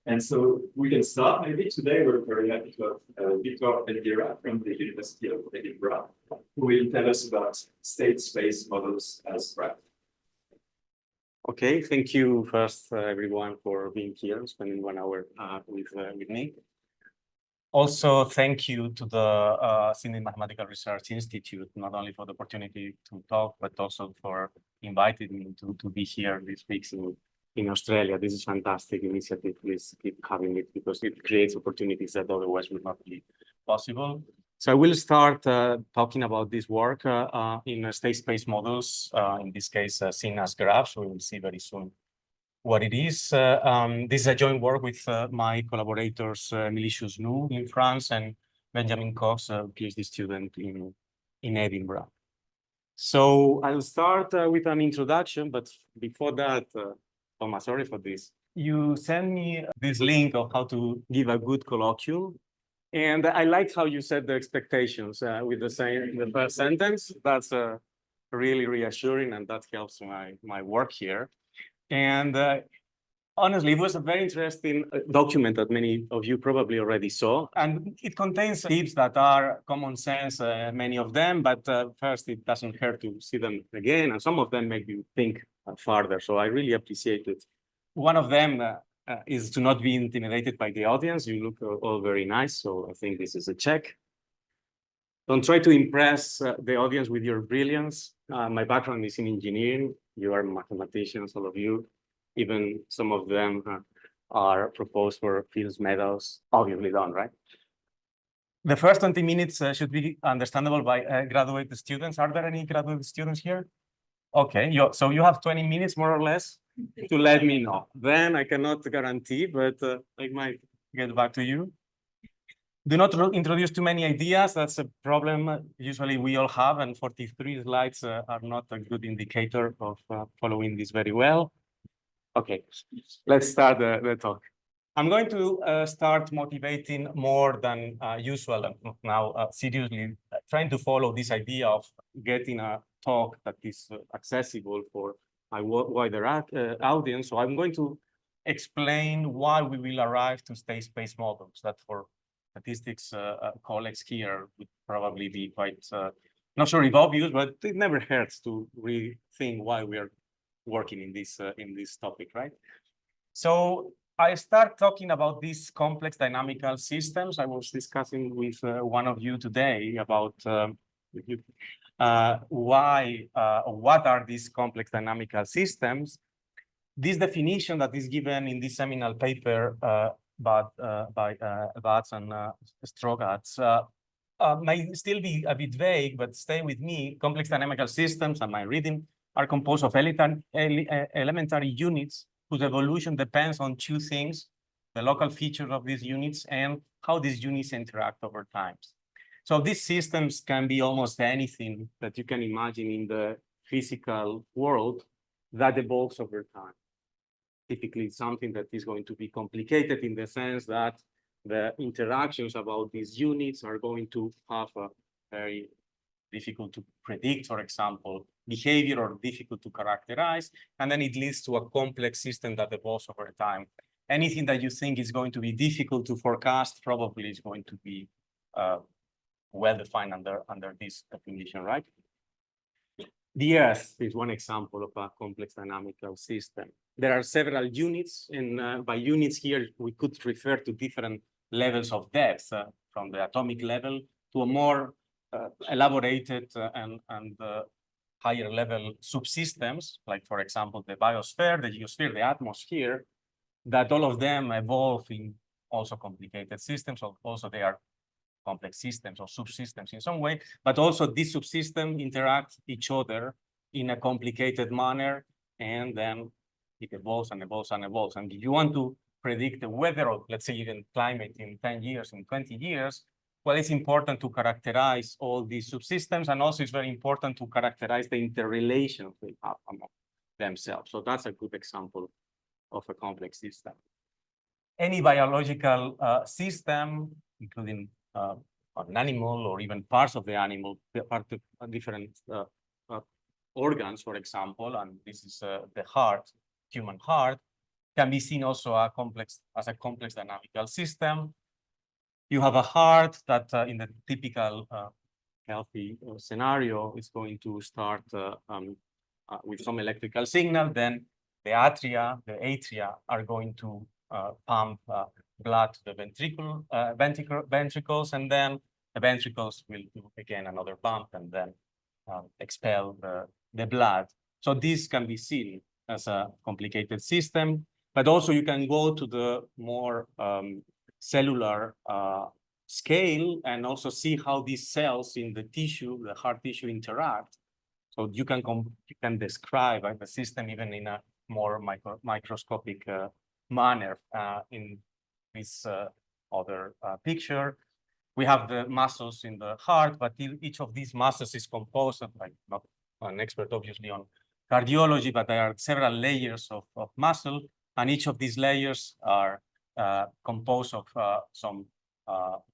And so we can start maybe today. We're very happy to have Víctor Elvira from the University of Edinburgh, who will tell us about state space models as graph. Okay, thank you first, everyone, for being here, spending 1 hour with me. Also, thank you to the Sydney Mathematical Research Institute, not only for the opportunity to talk, but also for inviting me to be here this week in Australia. This is a fantastic initiative. Please keep having it because it creates opportunities that otherwise would not be possible. So I will start talking about this work in state space models, in this case, seen as graphs. We will see very soon what it is. This is a joint work with my collaborators, Milicius Nou in France and Benjamin Cox, a PhD student in Edinburgh. So I'll start with an introduction, but before that, Thomas, sorry for this. You sent me this link of how to give a good colloquium. And I liked how you set the expectations with the first sentence. That's really reassuring, and that helps my work here. And honestly, it was a very interesting document that many of you probably already saw. And it contains tips that are common sense, many of them, but first, it doesn't hurt to see them again. And some of them make you think further. So I really appreciate it. One of them is to not be intimidated by the audience. You look all very nice, so I think this is a check. Don't try to impress the audience with your brilliance. My background is in engineering. You are mathematicians, all of you. Even some of them are proposed for Fields medals. Obviously done, right? The first 20 minutes should be understandable by graduate students. Are there any graduate students here? Okay, so you have 20 minutes more or less to let me know. Then I cannot guarantee, but I might get back to you. Do not introduce too many ideas. That's a problem usually we all have, and 43 slides are not a good indicator of following this very well. Okay, let's start the talk. I'm going to start motivating more than usual now, seriously, trying to follow this idea of getting a talk that is accessible for a wider audience. So I'm going to explain why we will arrive to state space models that for statistics colleagues here would probably be quite, not sure if obvious, but it never hurts to rethink why we are working in this topic, right? So I start talking about these complex dynamical systems. I was discussing with one of you today about what are these complex dynamical systems. This definition that is given in this seminal paper by Batts and Strogatz may still be a bit vague, but stay with me. Complex dynamical systems, and my reading, are composed of elementary units whose evolution depends on two things: the local features of these units and how these units interact over time. So these systems can be almost anything that you can imagine in the physical world that evolves over time. Typically, something that is going to be complicated in the sense that the interactions about these units are going to have a very difficult to predict, for example, behavior, or difficult to characterize, and then it leads to a complex system that evolves over time. Anything that you think is going to be difficult to forecast probably is going to be well-defined under this definition, right? The Earth is one example of a complex dynamical system. There are several units, and by units here, we could refer to different levels of depth, from the atomic level to a more elaborated and higher level subsystems, like, for example, the biosphere, the geosphere, the atmosphere, that all of them evolve in also complicated systems. Also, they are complex systems or subsystems in some way, but also these subsystems interact each other in a complicated manner, and then it evolves and evolves and evolves. And if you want to predict the weather, or let's say even climate in 10 years, in 20 years, well, it's important to characterize all these subsystems, and also it's very important to characterize the interrelations they have among themselves. So that's a good example of a complex system. Any biological system, including an animal or even parts of the animal, part of different organs, for example, and this is the heart, human heart, can be seen also as a complex dynamical system. You have a heart that in the typical healthy scenario is going to start with some electrical signal. Then the atria are going to pump blood to the ventricles, and then the ventricles will do again another pump and then expel the blood. So this can be seen as a complicated system, but also you can go to the more cellular scale and also see how these cells in the tissue, the heart tissue, interact. So you can describe the system even in a more microscopic manner in this other picture. We have the muscles in the heart, but each of these muscles is composed of, I'm not an expert obviously on cardiology, but there are several layers of muscle, and each of these layers are composed of some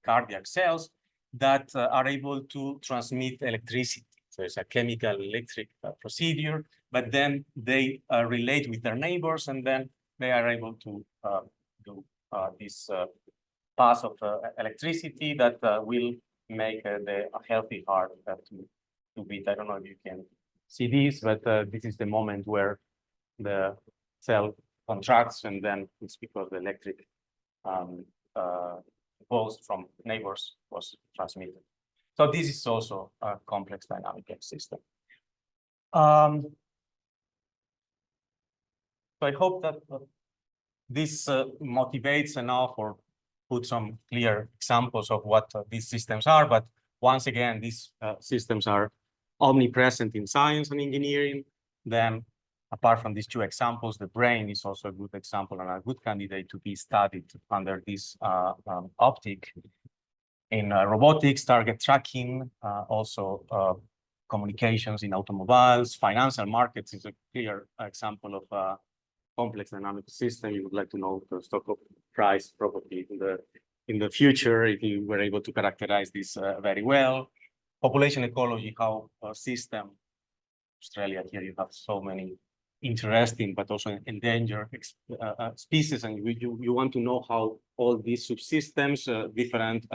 cardiac cells that are able to transmit electricity. So it's a chemical electric procedure, but then they relate with their neighbors, and then they are able to do this pass of electricity that will make a healthy heart to beat. I don't know if you can see this, but this is the moment where the cell contracts, and then it's because the electric pulse from neighbors was transmitted. So this is also a complex dynamical system. So I hope that this motivates enough or put some clear examples of what these systems are. But once again, these systems are omnipresent in science and engineering. Then apart from these two examples, the brain is also a good example and a good candidate to be studied under this optic. In robotics, target tracking, also communications in automobiles, financial markets is a clear example of a complex dynamic system. You would like to know the stock price probably in the future if you were able to characterize this very well. Population ecology, how a system, Australia here you have so many interesting but also endangered species, and you want to know how all these subsystems, different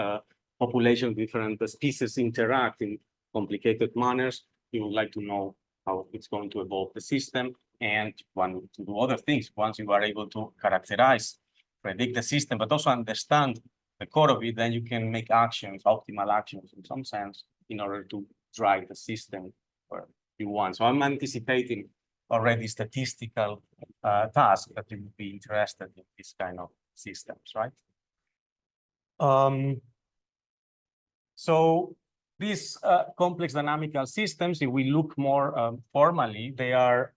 populations, different species interact in complicated manners. You would like to know how it's going to evolve the system, and want to do other things once you are able to characterize, predict the system, but also understand the core of it. Then you can make actions, optimal actions in some sense, in order to drive the system where you want. So I'm anticipating already statistical task that you would be interested in this kind of systems, right? So these complex dynamical systems, if we look more formally, they are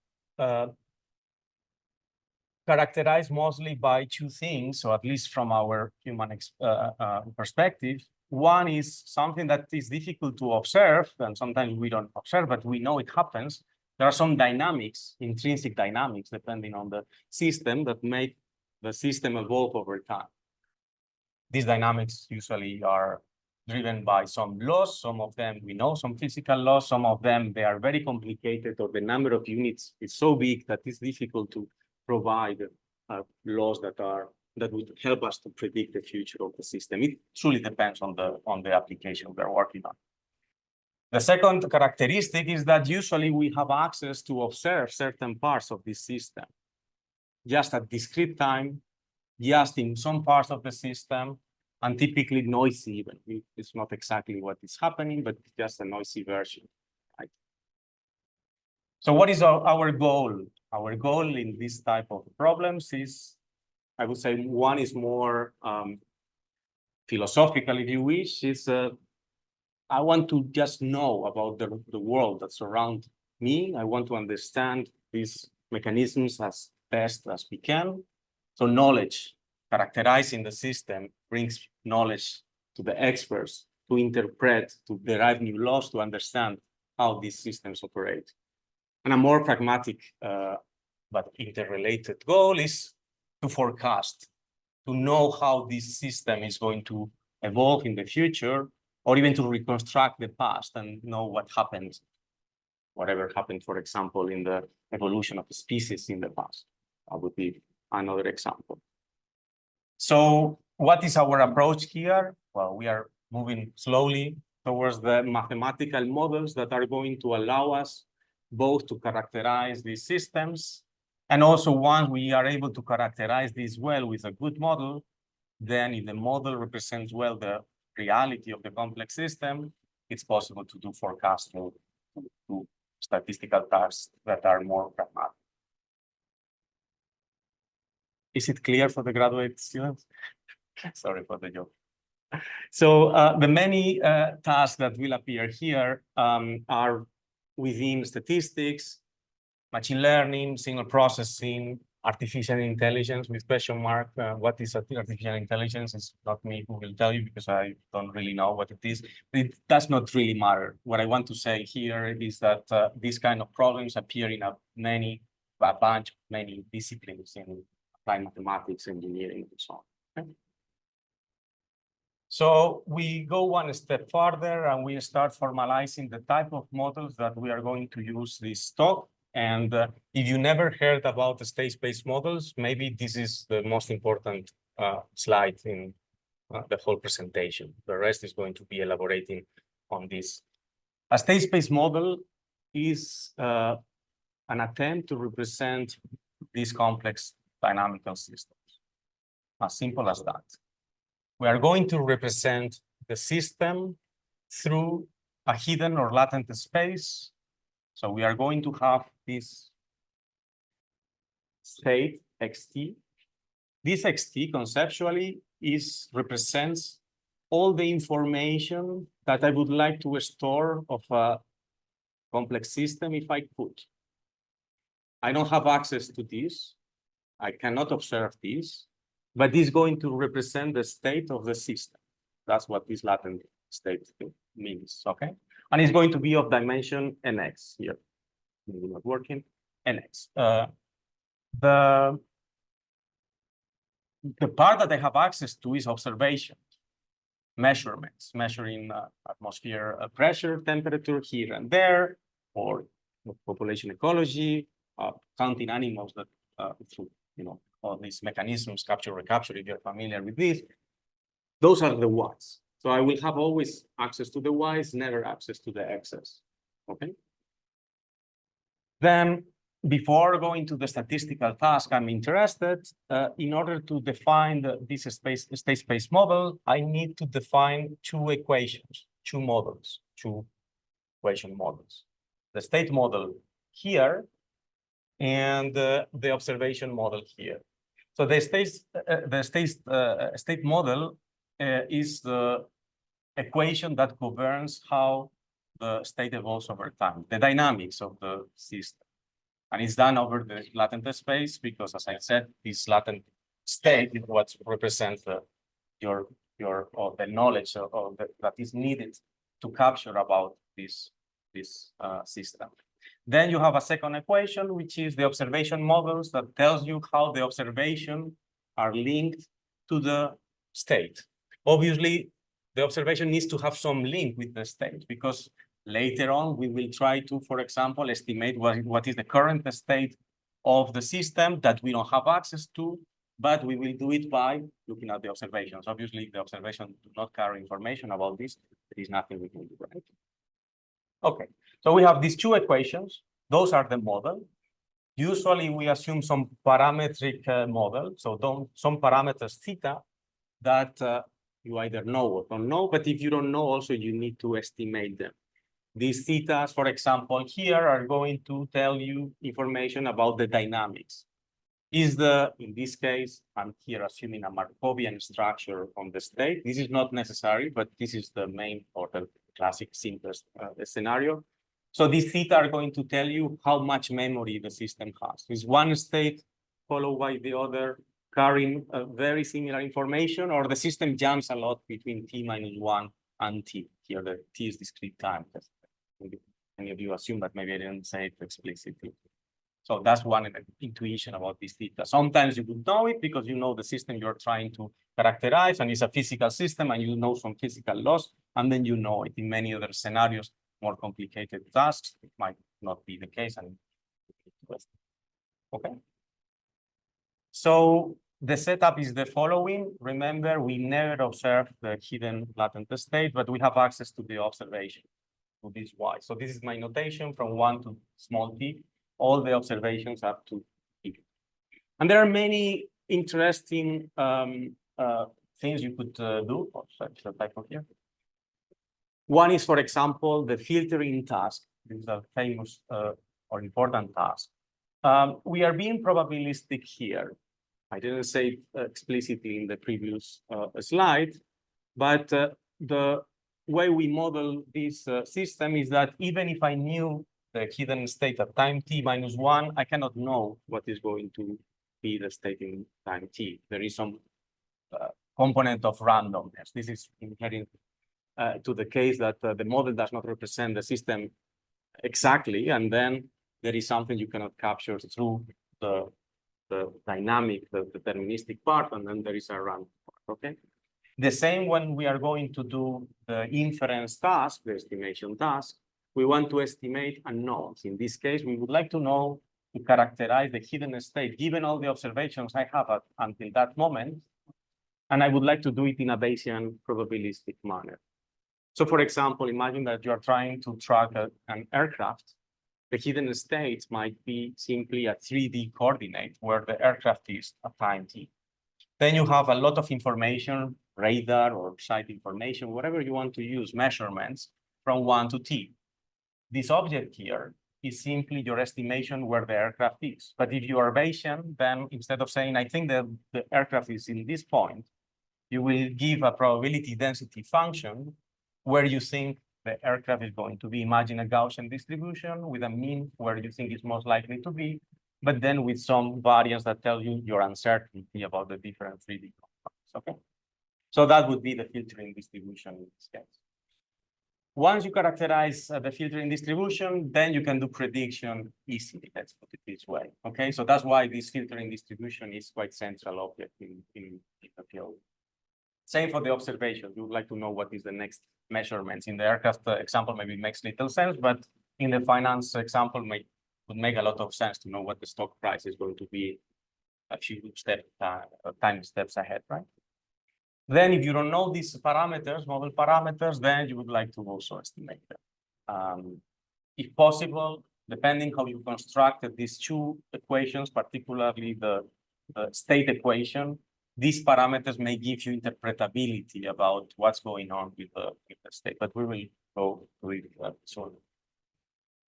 characterized mostly by two things, or at least from our human perspective. One is something that is difficult to observe, and sometimes we don't observe, but we know it happens. There are some dynamics, intrinsic dynamics, depending on the system, that make the system evolve over time. These dynamics usually are driven by some laws. Some of them we know, some physical laws. Some of them, they are very complicated, or the number of units is so big that it's difficult to provide laws that would help us to predict the future of the system. It truly depends on the application we're working on. The second characteristic is that usually we have access to observe certain parts of this system, just at discrete time, just in some parts of the system, and typically noisy even. It's not exactly what is happening, but it's just a noisy version, right? So what is our goal? Our goal in this type of problems is, I would say, one is more philosophical, if you wish. Is I want to just know about the world that surrounds me. I want to understand these mechanisms as best as we can. So knowledge, characterizing the system, brings knowledge to the experts to interpret, to derive new laws, to understand how these systems operate. And a more pragmatic but interrelated goal is to forecast, to know how this system is going to evolve in the future, or even to reconstruct the past and know what happened, whatever happened, for example, in the evolution of the species in the past. That would be another example. So what is our approach here? Well, we are moving slowly towards the mathematical models that are going to allow us both to characterize these systems, and also once we are able to characterize this well with a good model, then if the model represents well the reality of the complex system, it's possible to do forecasting, to do statistical tasks that are more pragmatic. Is it clear for the graduate students? Sorry for the joke. So the many tasks that will appear here are within statistics, machine learning, signal processing, artificial intelligence with question mark. What is artificial intelligence? It's not me who will tell you because I don't really know what it is. It does not really matter. What I want to say here is that these kind of problems appear in many disciplines in applied mathematics, engineering, and so on. Okay? So we go one step further and we start formalizing the type of models that we are going to use this talk. And if you never heard about the state-space models, maybe this is the most important slide in the whole presentation. The rest is going to be elaborating on this. A state-space model is an attempt to represent these complex dynamical systems. As simple as that. We are going to represent the system through a hidden or latent space. So we are going to have this state xt. This xt conceptually represents all the information that I would like to store of a complex system if I could. I don't have access to this. I cannot observe this, but this is going to represent the state of the system. That's what this latent state means, okay? And it's going to be of dimension nx here. Maybe not working, nx. The part that I have access to is observation, measurements, measuring atmosphere pressure, temperature here and there, or population ecology, counting animals that through, all these mechanisms, capture, recapture, if you're familiar with this. Those are the y's. So I will have always access to the y's, never access to the x's, okay? Then, before going to the statistical task, I'm interested, in order to define this state space model, I need to define two equations, two models, two equation models. The state model here and the observation model here. So the state model is the equation that governs how the state evolves over time, the dynamics of the system. And it's done over the latent space because, as I said, this latent state is what represents the knowledge that is needed to capture about this system. Then you have a second equation, which is the observation models that tells you how the observation are linked to the state. Obviously, the observation needs to have some link with the state because later on we will try to, for example, estimate what is the current state of the system that we don't have access to, but we will do it by looking at the observations. Obviously, if the observations do not carry information about this, there is nothing we can do, right? Okay, so we have these two equations. Those are the model. Usually we assume some parametric model, so some parameters theta that you either know or don't know, but if you don't know, also you need to estimate them. These thetas, for example, here are going to tell you information about the dynamics. In this case, I'm here assuming a Markovian structure on the state. This is not necessary, but this is the main or the classic simplest scenario. So these theta are going to tell you how much memory the system has. Is one state followed by the other carrying very similar information, or the system jumps a lot between t-1 and t. Here the t is discrete time. Maybe many of you assume that maybe I didn't say it explicitly. So that's one intuition about this theta. Sometimes you would know it because you know the system you're trying to characterize, and it's a physical system, and you know some physical laws, and then you know it. In many other scenarios, more complicated tasks, it might not be the case. Okay. So the setup is the following. Remember, we never observe the hidden latent state, but we have access to the observation, to this y. So this is my notation from 1 to small t. All the observations up to t. And there are many interesting things you could do. Oh, sorry, the typo here. One is, for example, the filtering task. This is a famous or important task. We are being probabilistic here. I didn't say it explicitly in the previous slide, but the way we model this system is that even if I knew the hidden state at time t minus 1, I cannot know what is going to be the state in time t. There is some component of randomness. This is inherent to the case that the model does not represent the system exactly, and then there is something you cannot capture through the dynamic, the deterministic part, and then there is a random part, okay? The same when we are going to do the inference task, the estimation task, we want to estimate unknowns. In this case, we would like to know, to characterize the hidden state, given all the observations I have until that moment, and I would like to do it in a Bayesian probabilistic manner. So for example, imagine that you are trying to track an aircraft. The hidden state might be simply a 3D coordinate where the aircraft is at time t. Then you have a lot of information, radar or site information, whatever you want to use, measurements from 1 to t. This object here is simply your estimation where the aircraft is. But if you are Bayesian, then instead of saying, I think that the aircraft is in this point, you will give a probability density function where you think the aircraft is going to be. Imagine a Gaussian distribution with a mean where you think it's most likely to be, but then with some variance that tell you your uncertainty about the different 3D components, okay? So that would be the filtering distribution in this case. Once you characterize the filtering distribution, then you can do prediction easily, let's put it this way, okay? So that's why this filtering distribution is quite central object in the field. Same for the observation. You would like to know what is the next measurements. In the aircraft example, maybe it makes little sense, but in the finance example, would make a lot of sense to know what the stock price is going to be a few time steps ahead, right? Then if you don't know these parameters, model parameters, then you would like to also estimate them. If possible, depending how you constructed these two equations, particularly the state equation, these parameters may give you interpretability about what's going on with the state, but we will go through it soon.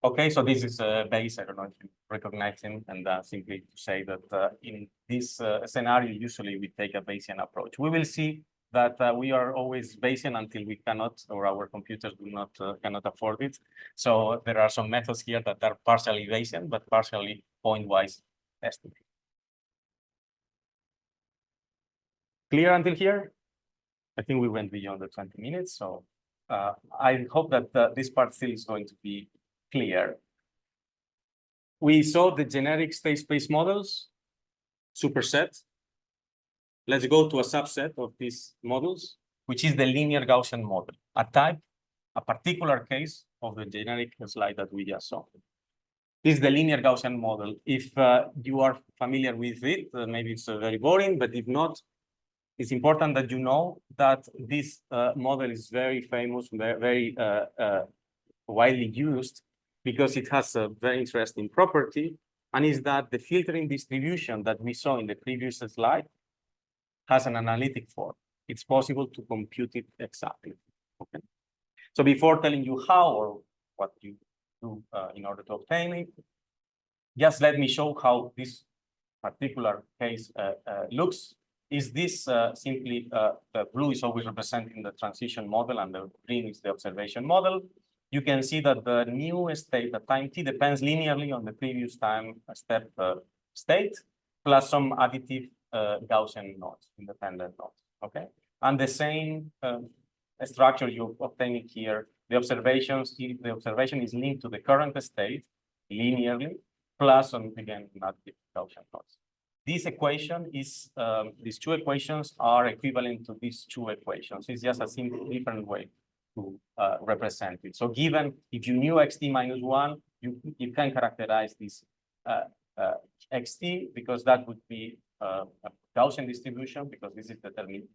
Okay, so this is Bayes. I don't know if you recognize him, and simply to say that in this scenario, usually we take a Bayesian approach. We will see that we are always Bayesian until we cannot, or our computers do not cannot afford it. So there are some methods here that are partially Bayesian, but partially point-wise estimate. Clear until here? I think we went beyond the 20 minutes, so I hope that this part still is going to be clear. We saw the generic state space models, superset. Let's go to a subset of these models, which is the linear-Gaussian model, a particular case of the generic slide that we just saw. This is the linear-Gaussian model. If you are familiar with it, maybe it's very boring, but if not, it's important that you know that this model is very famous, very widely used, because it has a very interesting property, and is that the filtering distribution that we saw in the previous slide has an analytic form. It's possible to compute it exactly. Okay. So before telling you how or what you do in order to obtain it, just let me show how this particular case looks. Is this simply the blue is always representing the transition model and the green is the observation model. You can see that the new state, the time t, depends linearly on the previous time step state, plus some additive Gaussian nodes, independent nodes, okay? And the same structure you're obtaining here, the observation is linked to the current state linearly, plus again, additive Gaussian nodes. This equation is, these two equations are equivalent to these two equations. It's just a simple different way to represent it. So given, if you knew xt minus 1, you can characterize this xt, because that would be a Gaussian distribution, because this is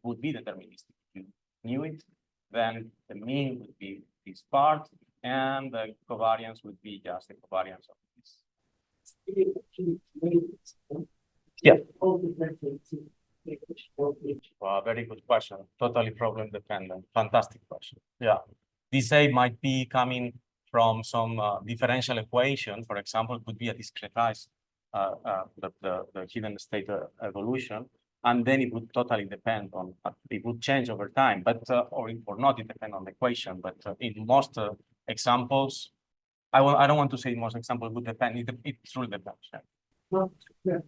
would be deterministic. If you knew it, then the mean would be this part, and the covariance would be just the covariance of this. Yeah. Very good question. Totally problem dependent. Fantastic question. Yeah. This A might be coming from some differential equation. For example, it could be a discretized the hidden state evolution, and then it would totally depend on it would change over time, but or not, it depends on the equation. But in most examples, I don't want to say most examples would depend. It truly depends. Yeah.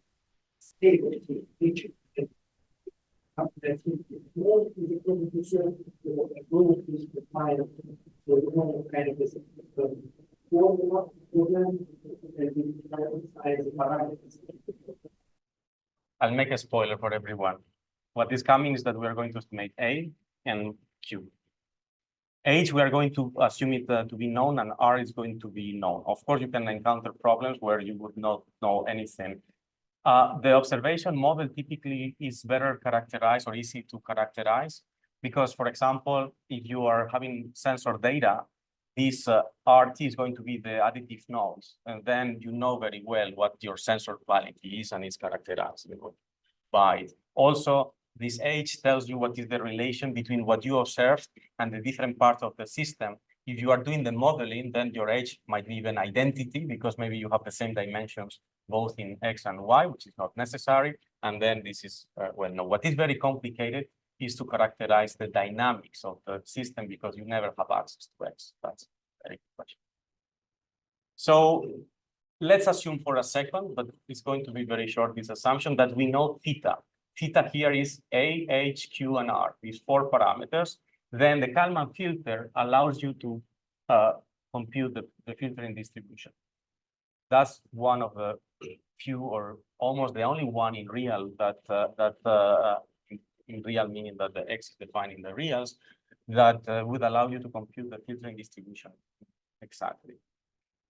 I'll make a spoiler for everyone. What is coming is that we are going to estimate A and Q. H, we are going to assume it to be known, and R is going to be known. Of course, you can encounter problems where you would not know anything. The observation model typically is better characterized or easy to characterize because, for example, if you are having sensor data, this RT is going to be the additive noise, and then you know very well what your sensor quality is and is characterized by it. Also, this H tells you what is the relation between what you observed and the different parts of the system. If you are doing the modeling, then your H might be even identity because maybe you have the same dimensions both in X and Y, which is not necessary. And then this is, well, no, what is very complicated is to characterize the dynamics of the system because you never have access to X. That's very good question. So let's assume for a second, but it's going to be very short, this assumption that we know theta. Theta here is A, H, Q, and R, these 4 parameters. Then the Kalman filter allows you to compute the filtering distribution. That's one of the few, or almost the only one in real that in real meaning that the X is defined in the reals, that would allow you to compute the filtering distribution exactly.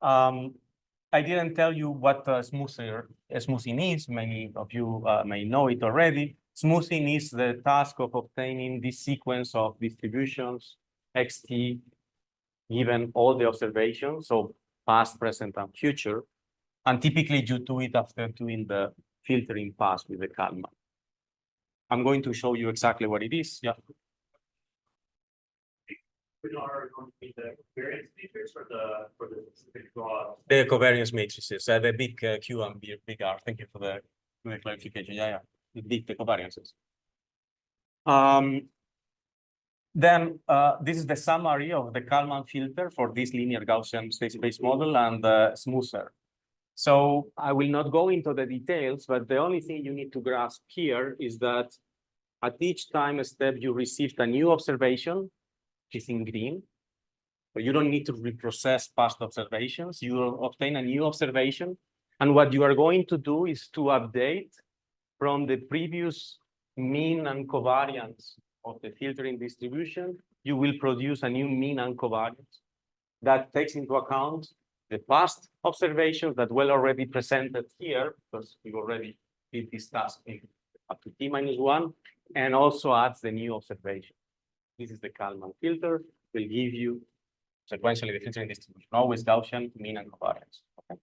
I didn't tell you what smoothing is. Many of you may know it already. Smoothing is the task of obtaining this sequence of distributions, xt, given all the observations, so past, present, and future. And typically you do it after doing the filtering pass with the Kalman. I'm going to show you exactly what it is. Yeah. Are going to be the covariance matrix or the specific draw? The covariance matrices, the big Q and big R. Thank you for the clarification. Yeah, the big covariances. Then this is the summary of the Kalman filter for this linear Gaussian state space model and the smoother. So I will not go into the details, but the only thing you need to grasp here is that at each time step you received a new observation, which is in green. So you don't need to reprocess past observations. You obtain a new observation. And what you are going to do is to update from the previous mean and covariance of the filtering distribution. You will produce a new mean and covariance that takes into account the past observations that were already presented here, because we already did this task up to t-1, and also adds the new observation. This is the Kalman filter, will give you sequentially the filtering distribution, always Gaussian, mean, and covariance. Okay.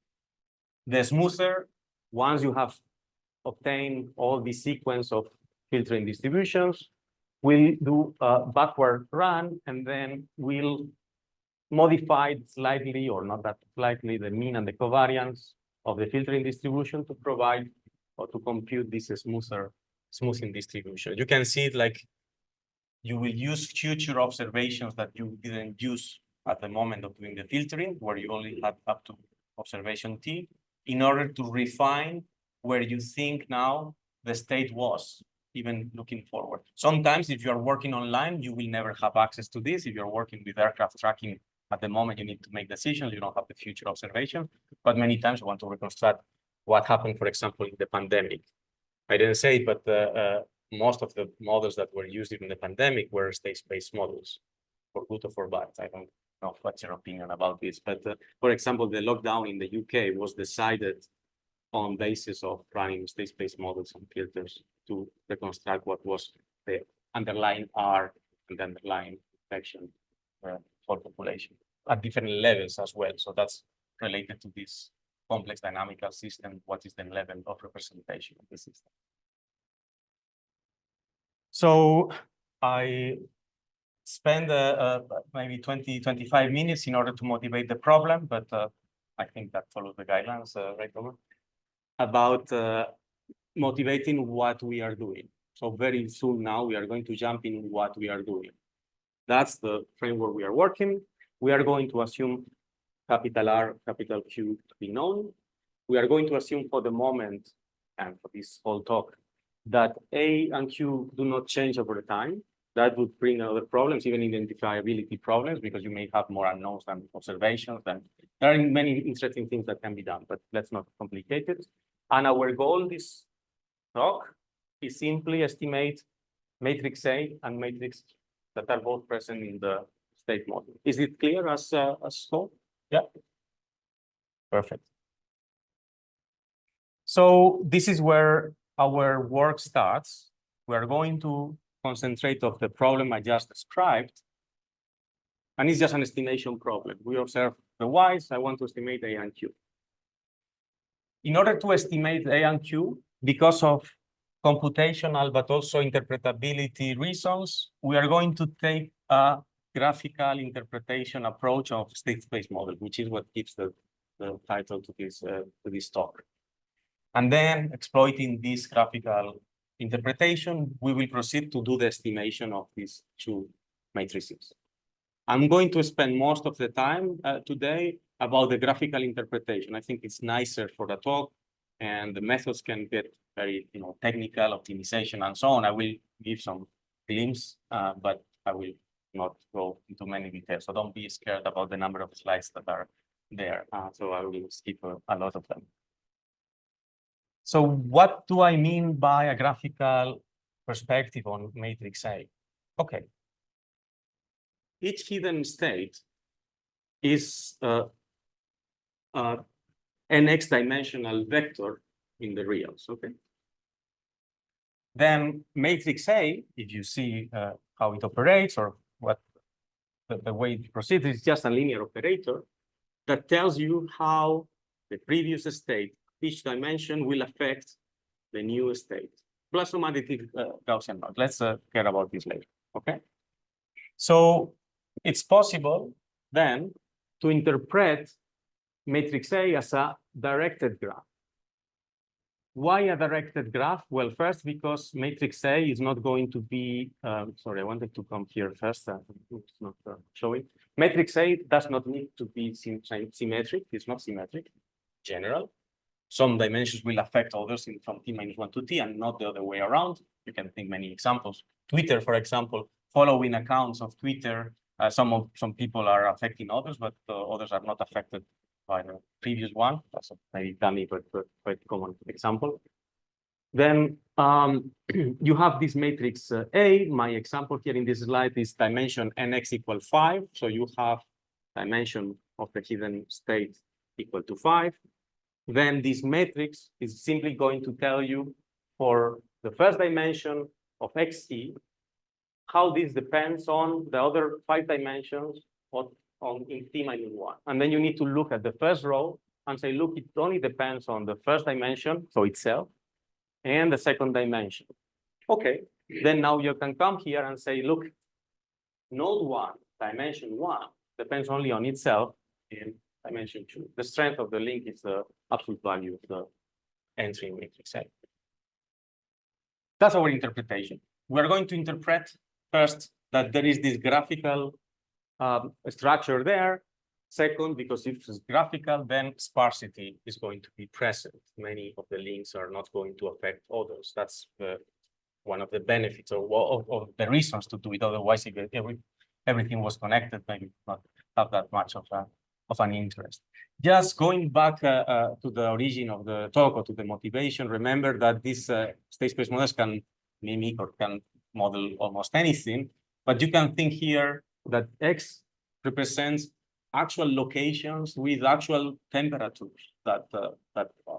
The smoother, once you have obtained all the sequence of filtering distributions, will do a backward run, and then we'll modify slightly, or not that slightly, the mean and the covariance of the filtering distribution to provide or to compute this smoothing distribution. You can see it like you will use future observations that you didn't use at the moment of doing the filtering, where you only had up to observation T, in order to refine where you think now the state was, even looking forward. Sometimes if you're working online, you will never have access to this. If you're working with aircraft tracking at the moment, you need to make decisions. You don't have the future observation, but many times you want to reconstruct what happened, for example, in the pandemic. I didn't say it, but most of the models that were used during the pandemic were state-space models, for good or for bad. I don't know what's your opinion about this, but for example, the lockdown in the UK was decided on basis of running state space models and filters to reconstruct what was the underlying R and the underlying infection for population at different levels as well. So that's related to this complex dynamical system. What is the level of representation of the system? So I spend maybe 20-25 minutes in order to motivate the problem, but I think that follows the guidelines, right, Robert? About motivating what we are doing. So very soon now we are going to jump in what we are doing. That's the framework we are working. We are going to assume capital R, capital Q to be known. We are going to assume for the moment, and for this whole talk, that A and Q do not change over time. That would bring other problems, even identifiability problems, because you may have more unknowns than observations. And there are many interesting things that can be done, but let's not complicate it. And our goal this talk is simply estimate matrix A and matrix that are both present in the state model. Is it clear as so? Yeah. Perfect. So this is where our work starts. We are going to concentrate on the problem I just described. And it's just an estimation problem. We observe the Y's. I want to estimate A and Q. In order to estimate A and Q, because of computational but also interpretability reasons, we are going to take a graphical interpretation approach of state space model, which is what gives the title to this talk. And then, exploiting this graphical interpretation, we will proceed to do the estimation of these two matrices. I'm going to spend most of the time today about the graphical interpretation. I think it's nicer for the talk, and the methods can get very technical, optimization, and so on. I will give some glimpse, but I will not go into many details. So don't be scared about the number of slides that are there. So I will skip a lot of them. So what do I mean by a graphical perspective on matrix A? Okay. Each hidden state is an x-dimensional vector in the reals, okay? Then matrix A, if you see how it operates or what the way it proceeds, is just a linear operator that tells you how the previous state, each dimension, will affect the new state, plus some additive Gaussian knot. Let's care about this later, okay? So it's possible then to interpret matrix A as a directed graph. Why a directed graph? Well, first, because matrix A is not going to be, sorry, I wanted to come here first. It's not showing. Matrix A does not need to be symmetric. It's not symmetric, general. Some dimensions will affect others from t-1 to t and not the other way around. You can think many examples. Twitter, for example, following accounts of Twitter, some people are affecting others, but others are not affected by the previous one. That's a very dummy, but quite common example. Then you have this matrix A. My example here in this slide is dimension nx equal 5. So you have dimension of the hidden state equal to 5. Then this matrix is simply going to tell you for the first dimension of xe, how this depends on the other 5 dimensions in t-1. And then you need to look at the first row and say, look, it only depends on the first dimension, so itself, and the second dimension. Okay, then now you can come here and say, look, node 1, dimension 1, depends only on itself in dimension 2. The strength of the link is the absolute value of the entry in matrix A. That's our interpretation. We're going to interpret first that there is this graphical structure there. Second, because if it's graphical, then sparsity is going to be present. Many of the links are not going to affect others. That's one of the benefits of the reasons to do it. Otherwise, if everything was connected, maybe not have that much of an interest. Just going back to the origin of the talk or to the motivation, remember that these state space models can mimic or can model almost anything, but you can think here that X represents actual locations with actual temperatures that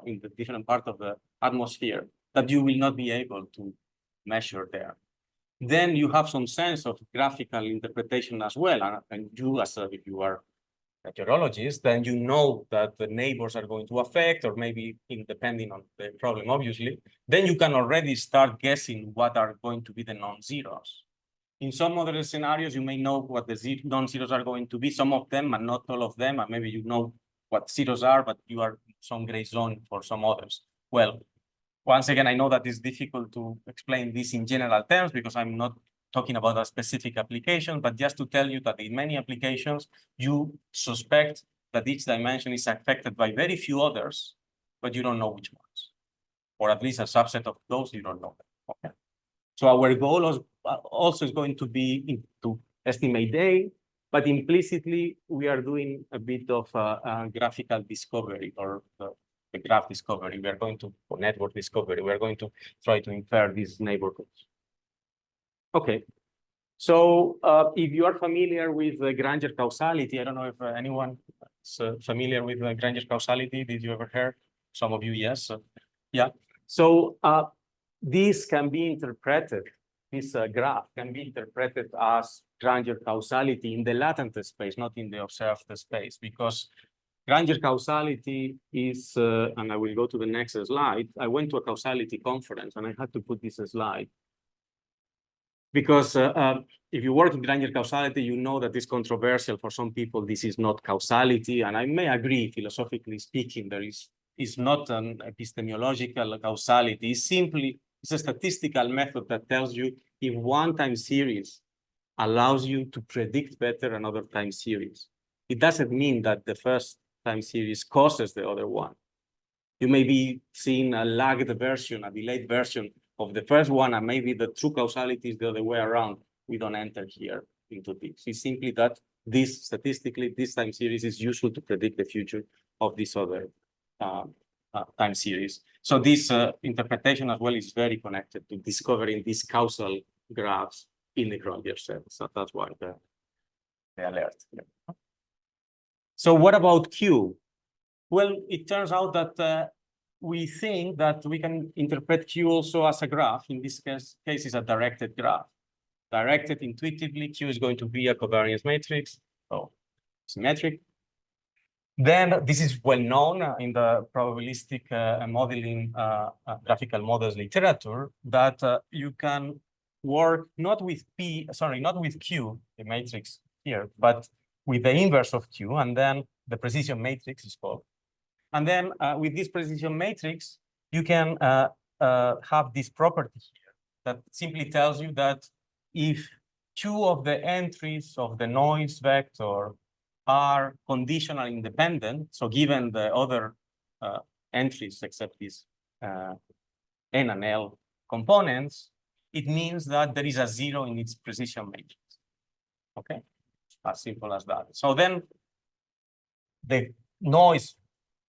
in the different part of the atmosphere that you will not be able to measure there. Then you have some sense of graphical interpretation as well, and you, as if you are a meteorologist, then you know that the neighbors are going to affect, or maybe depending on the problem, obviously, then you can already start guessing what are going to be the non-zeros. In some other scenarios, you may know what the non-zeros are going to be, some of them and not all of them, and maybe you know what zeros are, but you are some gray zone for some others. Well, once again, I know that it's difficult to explain this in general terms because I'm not talking about a specific application, but just to tell you that in many applications, you suspect that each dimension is affected by very few others, but you don't know which ones, or at least a subset of those you don't know. Okay. So our goal also is going to be to estimate A, but implicitly we are doing a bit of a graphical discovery or the graph discovery. We are going to, or network discovery, we are going to try to infer these neighborhoods. Okay, so if you are familiar with the Granger causality, I don't know if anyone is familiar with the Granger causality. Did you ever hear? Some of you, yes. Yeah. So this can be interpreted, this graph can be interpreted as Granger causality in the latent space, not in the observed space, because Granger causality is, and I will go to the next slide. I went to a causality conference and I had to put this slide because if you work in Granger causality, you know that it's controversial for some people. This is not causality, and I may agree, philosophically speaking, is not an epistemological causality. It's a statistical method that tells you if one time series allows you to predict better another time series. It doesn't mean that the first time series causes the other one. You may be seeing a lagged version, a delayed version of the first one, and maybe the true causality is the other way around. We don't enter here into this. It's simply that statistically, this time series is useful to predict the future of this other time series. So this interpretation as well is very connected to discovering these causal graphs in the Granger set. So that's why the alert. So what about Q? Well, it turns out that we think that we can interpret Q also as a graph. In this case is a directed graph. Directed intuitively, Q is going to be a covariance matrix, so symmetric. Then this is well known in the probabilistic modeling graphical models literature that you can work not with Q, the matrix here, but with the inverse of Q, and then the precision matrix is called. And then with this precision matrix, you can have this property here that simply tells you that if two of the entries of the noise vector are conditional independent, so given the other entries except these N and L components, it means that there is a zero in its precision matrix. Okay, as simple as that. So then the noise,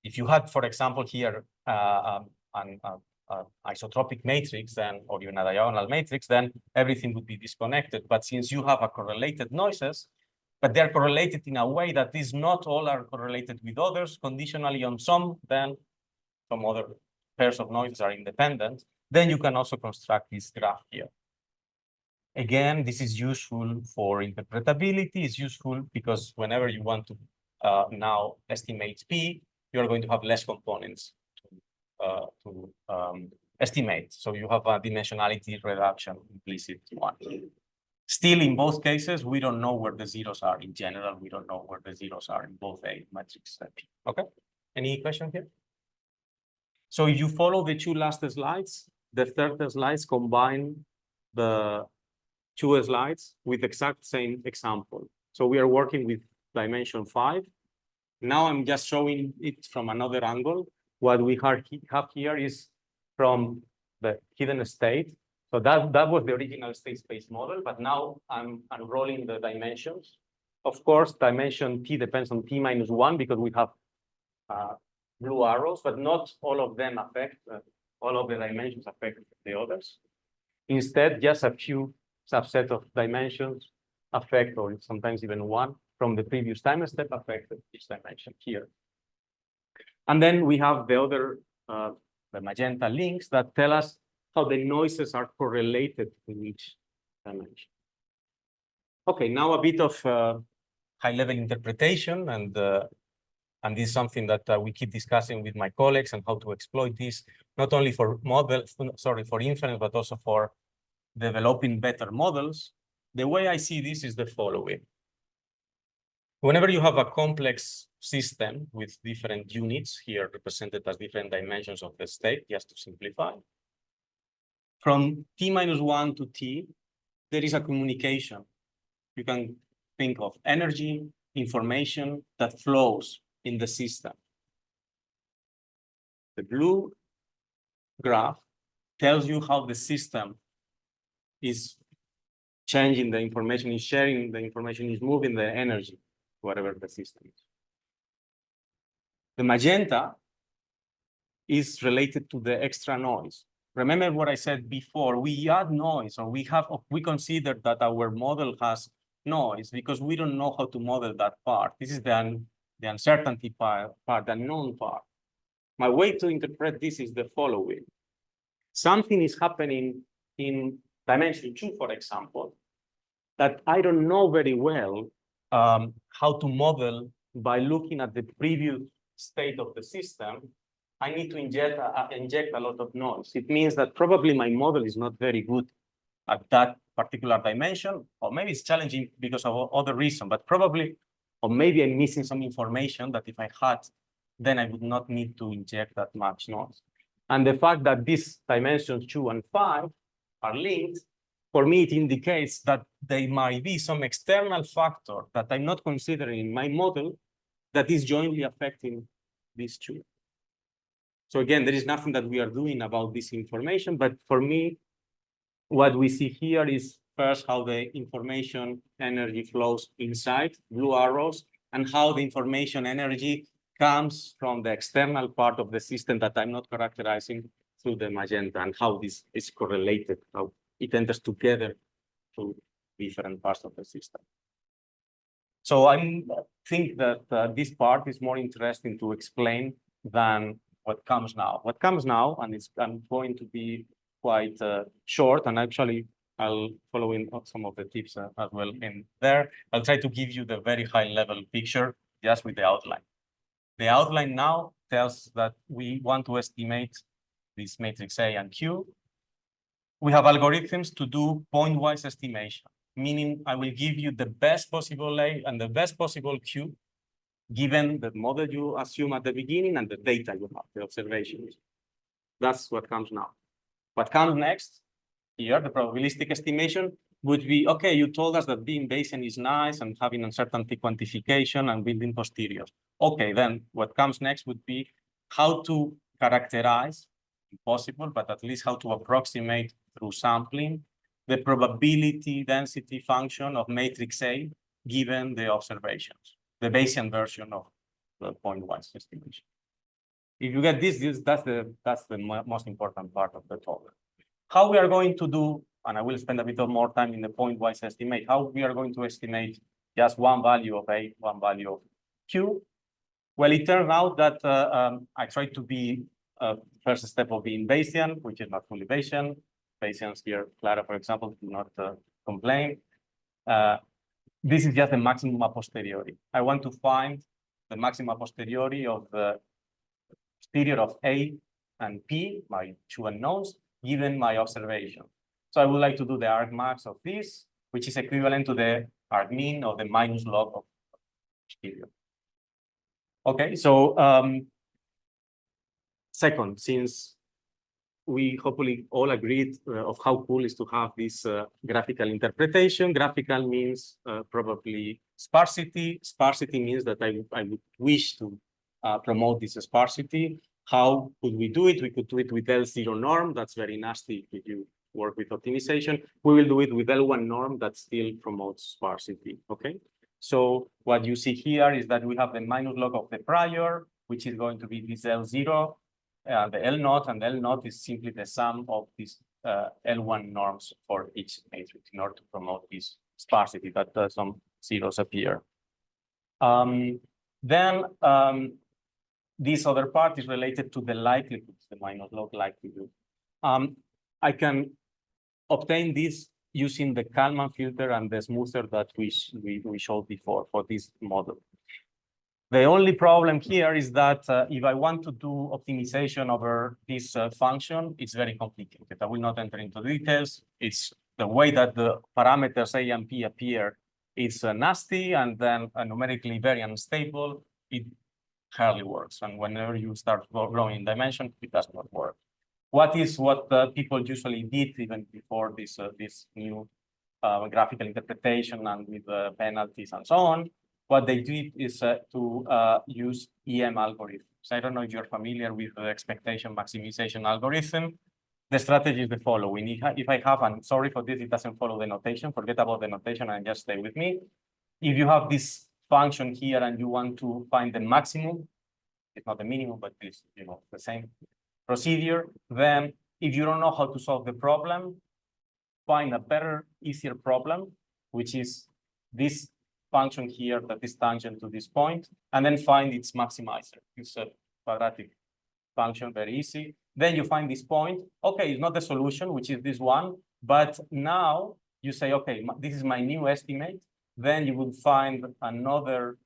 if you had, for example, here an isotropic matrix, then, or even a diagonal matrix, then everything would be disconnected. But since you have a correlated noises, but they're correlated in a way that is not all are correlated with others, conditionally on some, then some other pairs of noises are independent, then you can also construct this graph here. Again, this is useful for interpretability. It's useful because whenever you want to now estimate P, you're going to have less components to estimate. So you have a dimensionality reduction implicit one. Still, in both cases, we don't know where the zeros are. In general, we don't know where the zeros are in both A matrix and P. Okay. Any question here? So if you follow the two last slides, the third slides combine the two slides with exact same example. So we are working with dimension 5. Now I'm just showing it from another angle. What we have here is from the hidden state. So that was the original state space model, but now I'm unrolling the dimensions. Of course, dimension T depends on T minus 1 because we have blue arrows, but not all of them affect, all of the dimensions affect the others. Instead, just a few subset of dimensions affect, or sometimes even one, from the previous time step affected each dimension here. And then we have the other, the magenta links that tell us how the noises are correlated to each dimension. Okay, now a bit of high-level interpretation, and this is something that we keep discussing with my colleagues and how to exploit this, not only for for inference, but also for developing better models. The way I see this is the following. Whenever you have a complex system with different units here represented as different dimensions of the state, just to simplify, from t-1 to t, there is a communication. You can think of energy, information that flows in the system. The blue graph tells you how the system is changing the information, is sharing the information, is moving the energy, whatever the system is. The magenta is related to the extra noise. Remember what I said before, we add noise, or we consider that our model has noise because we don't know how to model that part. This is the uncertainty part, the unknown part. My way to interpret this is the following. Something is happening in dimension 2, for example, that I don't know very well how to model by looking at the previous state of the system. I need to inject a lot of noise. It means that probably my model is not very good at that particular dimension, or maybe it's challenging because of other reason, but probably, or maybe I'm missing some information that if I had, then I would not need to inject that much noise. And the fact that these dimensions 2 and 5 are linked, for me, it indicates that there might be some external factor that I'm not considering in my model that is jointly affecting these two. So again, there is nothing that we are doing about this information, but for me, what we see here is first how the information energy flows inside, blue arrows, and how the information energy comes from the external part of the system that I'm not characterizing through the magenta, and how this is correlated, how it enters together to different parts of the system. So I think that this part is more interesting to explain than what comes now. What comes now, and I'm going to be quite short, and actually I'll follow in some of the tips as well in there. I'll try to give you the very high level picture just with the outline. The outline now tells that we want to estimate this matrix A and Q. We have algorithms to do point-wise estimation, meaning I will give you the best possible A and the best possible Q, given the model you assume at the beginning and the data you have, the observations. That's what comes now. What comes next, here, the probabilistic estimation would be, okay, you told us that being Bayesian is nice and having uncertainty quantification and building posteriors. Okay, then what comes next would be how to characterize, impossible, but at least how to approximate through sampling the probability density function of matrix A given the observations, the Bayesian version of the point-wise estimation. If you get this, that's the most important part of the talk. How we are going to do, and I will spend a bit of more time in the point-wise estimate, how we are going to estimate just one value of A, one value of Q. Well, it turned out that I tried to be first step of being Bayesian, which is not fully Bayesian. Bayesians here, Clara, for example, do not complain. This is just the maximum a posteriori. I want to find the maximum a posteriori of the period of A and P, my two unknowns, given my observation. So I would like to do the argmax of this, which is equivalent to the argmin of the minus log of period. Okay, so second, since we hopefully all agreed of how cool is to have this graphical interpretation. Graphical means probably sparsity. Sparsity means that I would wish to promote this sparsity. How could we do it? We could do it with L0 norm. That's very nasty if you work with optimization. We will do it with L1 norm that still promotes sparsity, okay? So what you see here is that we have the minus log of the prior, which is going to be this L0. The L0 and L0 is simply the sum of these L1 norms for each matrix in order to promote this sparsity that some zeros appear. Then this other part is related to the likelihoods, the minus log likelihood. I can obtain this using the Kalman filter and the smoother that we showed before for this model. The only problem here is that if I want to do optimization over this function, it's very complicated. I will not enter into details. It's the way that the parameters A and P appear is nasty and then numerically very unstable. It hardly works. And whenever you start growing in dimension, it does not work. What people usually did even before this new graphical interpretation and with penalties and so on, what they did is to use EM algorithms. I don't know if you're familiar with the expectation maximization algorithm. The strategy is the following. If I have, and sorry for this, it doesn't follow the notation, forget about the notation and just stay with me. If you have this function here and you want to find the maximum, it's not the minimum, but it's the same procedure, then if you don't know how to solve the problem, find a better, easier problem, which is this function here that is tangent to this point, and then find its maximizer. It's a quadratic function, very easy. Then you find this point. Okay, it's not the solution, which is this one, but now you say, okay, this is my new estimate. Then you would find another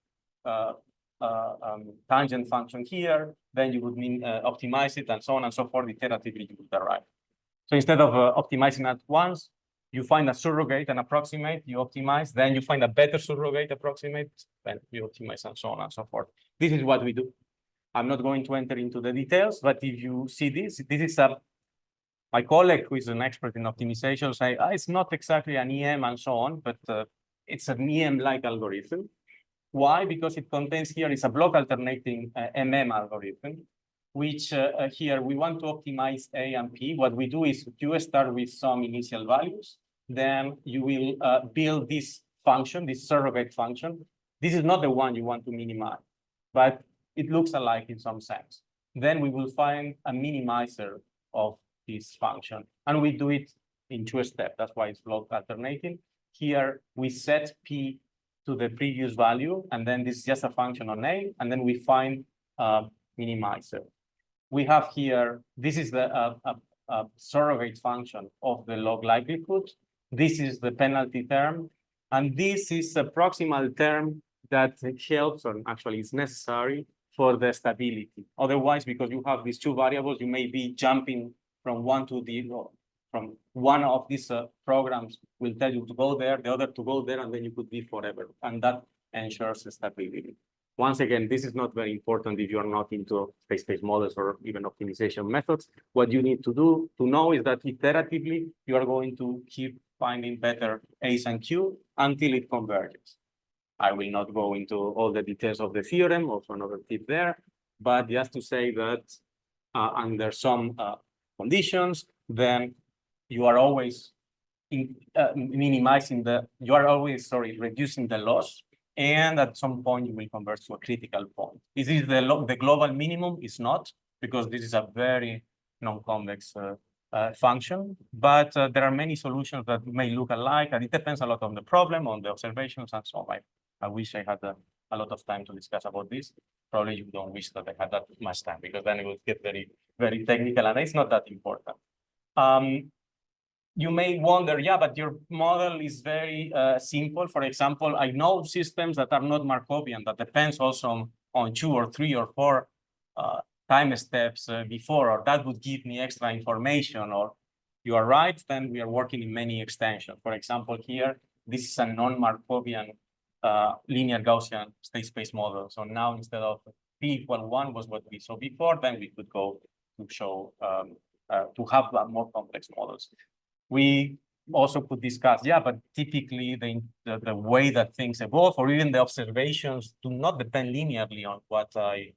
tangent function here. Then you would optimize it and so on and so forth. Iteratively, you would arrive. So instead of optimizing at once, you find a surrogate and approximate, you optimize, then you find a better surrogate approximate, then you optimize and so on and so forth. This is what we do. I'm not going to enter into the details, but if you see this is my colleague who is an expert in optimization say, it's not exactly an EM and so on, but it's an EM-like algorithm. Why? Because it contains here is a block alternating MM algorithm, which here we want to optimize A and P. What we do is you start with some initial values, then you will build this function, this surrogate function. This is not the one you want to minimize, but it looks alike in some sense. Then we will find a minimizer of this function, and we do it in 2 steps. That's why it's block alternating. Here we set P to the previous value, and then this is just a function on A, and then we find a minimizer. We have here, this is the surrogate function of the log likelihood. This is the penalty term, and this is a proximal term that helps, or actually is necessary for the stability. Otherwise, because you have these 2 variables, you may be jumping from one to the other. From one of these programs will tell you to go there, the other to go there, and then you could be forever. And that ensures stability. Once again, this is not very important if you're not into space-based models or even optimization methods. What you need to do to know is that iteratively, you are going to keep finding better A's and Q until it converges. I will not go into all the details of the theorem, also another tip there, but just to say that under some conditions, then you are always reducing the loss, and at some point you will converge to a critical point. This is the global minimum is not, because this is a very non-convex function, but there are many solutions that may look alike, and it depends a lot on the problem, on the observations, and so on. I wish I had a lot of time to discuss about this. Probably you don't wish that I had that much time, because then it would get very, very technical, and it's not that important. You may wonder, yeah, but your model is very simple. For example, I know systems that are not Markovian, that depends also on 2 or 3 or 4 time steps before, or that would give me extra information, or you are right, then we are working in many extensions. For example, here, this is a non-Markovian linear Gaussian state space model. So now instead of P = 1 was what we saw before, then we could go to show, to have more complex models. We also could discuss, yeah, but typically the way that things evolve, or even the observations, do not depend linearly on what I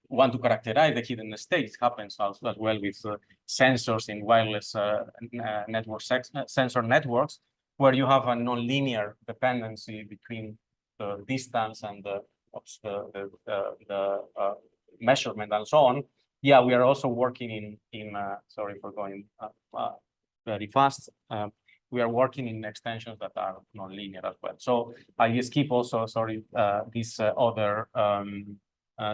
want to characterize the hidden states. Happens as well with sensors in wireless sensor networks, where you have a nonlinear dependency between the distance and the measurement and so on. Yeah, we are also working in sorry for going very fast. we are working in extensions that are nonlinear as well. So I skip also, sorry, this other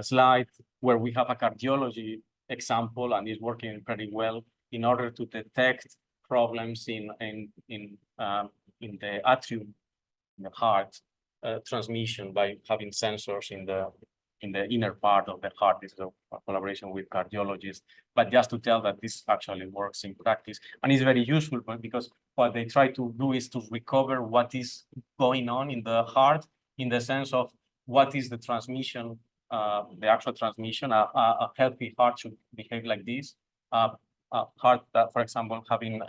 slide where we have a cardiology example and is working pretty well in order to detect problems in the atrium, in the heart transmission by having sensors in the inner part of the heart. This is a collaboration with cardiologists, but just to tell that this actually works in practice and is very useful because what they try to do is to recover what is going on in the heart in the sense of what is the transmission, the actual transmission. A healthy heart should behave like this. A heart that, for example, having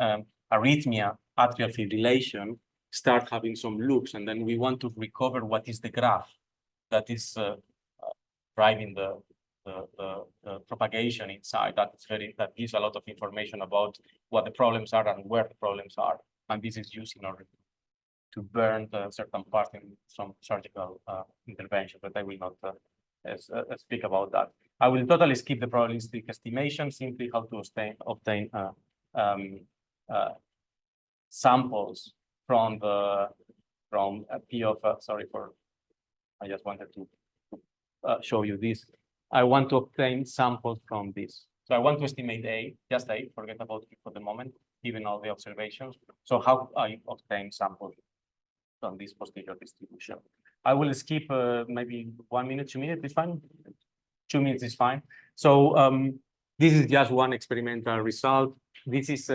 arrhythmia, atrial fibrillation, start having some loops, and then we want to recover what is the graph that is driving the propagation inside. That gives a lot of information about what the problems are and where the problems are, and this is used in order to burn certain parts in some surgical intervention. But I will not speak about that. I will totally skip the probabilistic estimation, simply how to obtain samples from a P of, sorry for, I just wanted to show you this. I want to obtain samples from this. So I want to estimate A, just A, forget about it for the moment, given all the observations. So how I obtain samples from this posterior distribution? I will skip maybe 1 minute, 2 minutes is fine. 2 minutes is fine. So this is just one experimental result. This is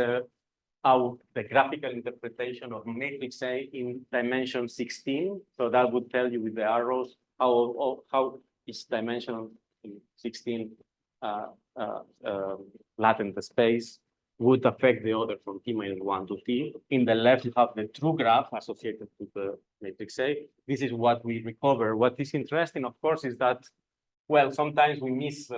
how the graphical interpretation of matrix A in dimension 16. So that would tell you with the arrows how each dimension in 16 latent space would affect the other from T-1 to T. In the left, you have the true graph associated with the matrix A. This is what we recover. What is interesting, of course, is that, well, sometimes we miss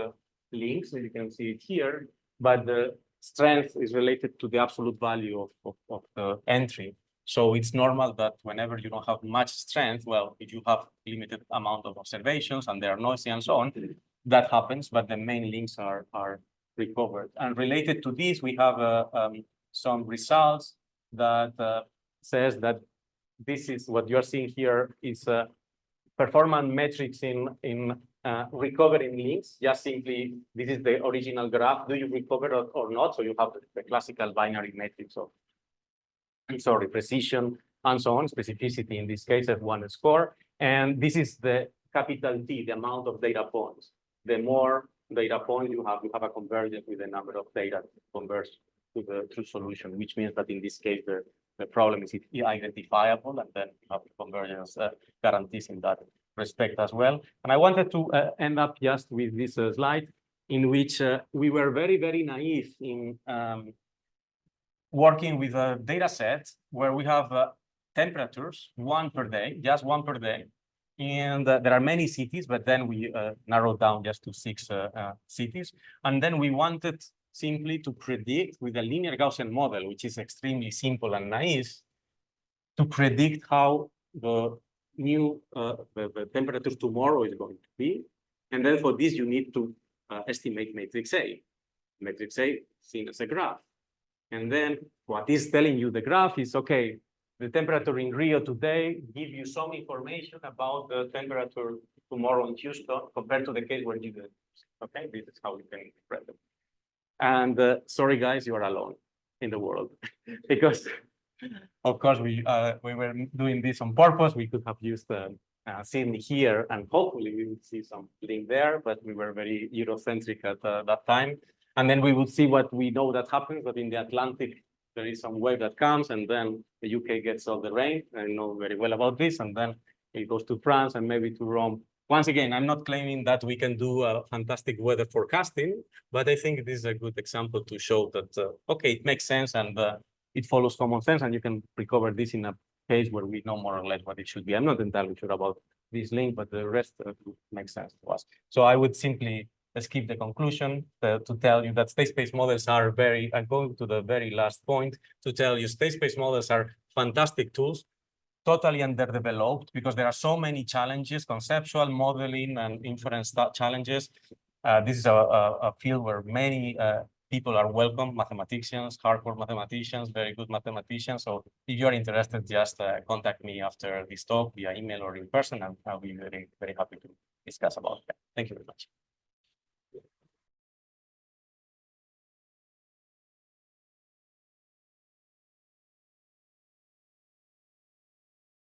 links, so you can see it here, but the strength is related to the absolute value of the entry. So it's normal that whenever you don't have much strength, well, if you have limited amount of observations and they are noisy and so on, that happens, but the main links are recovered. And related to this, we have some results that says that this is what you're seeing here is performance metrics in recovering links. Just simply, this is the original graph. Do you recover or not? So you have the classical binary metrics of, sorry, precision and so on, specificity in this case at 1 score. And this is the capital T, the amount of data points. The more data points you have a convergence with the number of data converge to the true solution, which means that in this case, the problem is identifiable, and then you have convergence guarantees in that respect as well. And I wanted to end up just with this slide in which we were very, very naive in working with a data set where we have temperatures, 1 per day, just 1 per day. And there are many cities, but then we narrowed down just to 6 cities. And then we wanted simply to predict with a linear Gaussian model, which is extremely simple and nice, to predict how the new the temperature tomorrow is going to be. And then for this, you need to estimate matrix A. Matrix A seen as a graph. And then what is telling you the graph is, okay, the temperature in Rio today give you some information about the temperature tomorrow in Houston compared to the case where you did. Okay, this is how you can interpret it. And sorry, guys, you are alone in the world because, of course, we were doing this on purpose. We could have used Sydney here, and hopefully we would see some link there, but we were very Eurocentric at that time. And then we would see what we know that happens, but in the Atlantic, there is some wave that comes, and then the UK gets all the rain. I know very well about this, and then it goes to France and maybe to Rome. Once again, I'm not claiming that we can do fantastic weather forecasting, but I think this is a good example to show that, okay, it makes sense and it follows common sense, and you can recover this in a case where we know more or less what it should be. I'm not entirely sure about this link, but the rest makes sense to us. So I would simply skip the conclusion to tell you that state space models are I'm going to the very last point to tell you state space models are fantastic tools, totally underdeveloped because there are so many challenges, conceptual modeling and inference challenges. This is a field where many people are welcome, mathematicians, hardcore mathematicians, very good mathematicians. So if you're interested, just contact me after this talk via email or in person, and I'll be very, very happy to discuss about that. Thank you very much.